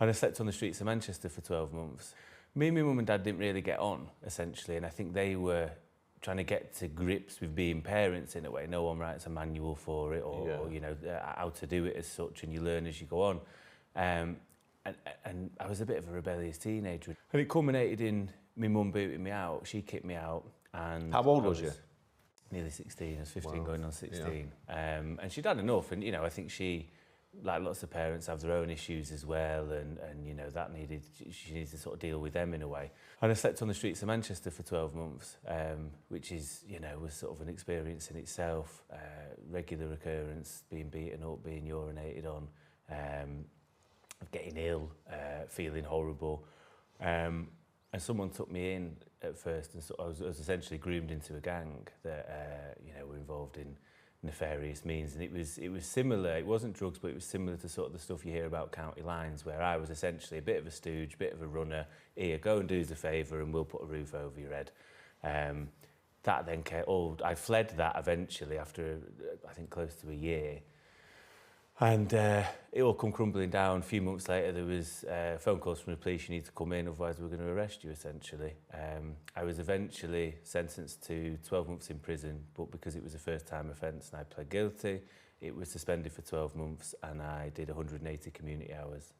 And I slept on the streets of Manchester for 12 months. Me and my mum and dad didn't really get on, essentially, and I think they were trying to get to grips with being parents in a way. No one writes a manual for it or you know, how to do it as such, and you learn as you go on. And I was a bit of a rebellious teenager. And it culminated in my mum booting me out. She kicked me out. And how old was you? Nearly 16. I was 15 Wow. going on 16. Yeah. And she'd had enough. And, you know, I think she, like lots of parents, have their own issues as well. And you know, she needs to sort of deal with them in a way. And I slept on the streets of Manchester for 12 months, which is, you know, was sort of an experience in itself. Regular occurrence, being beaten up, being urinated on, getting ill, feeling horrible. And someone took me in at first, and so I was essentially groomed into a gang that you know, were involved in nefarious means. And it was similar. It wasn't drugs, but it was similar to sort of the stuff you hear about county lines, where I was essentially a bit of a stooge, bit of a runner. Here, go and do us a favour, and we'll put a roof over your head. That then I fled that eventually after I think close to a year. And it all come crumbling down. A few months later, there was phone calls from the police, you need to come in, otherwise we're going to arrest you, essentially. I was eventually sentenced to 12 months in prison, but because it was a first-time offence and I pled guilty, it was suspended for 12 months and I did 180 community hours.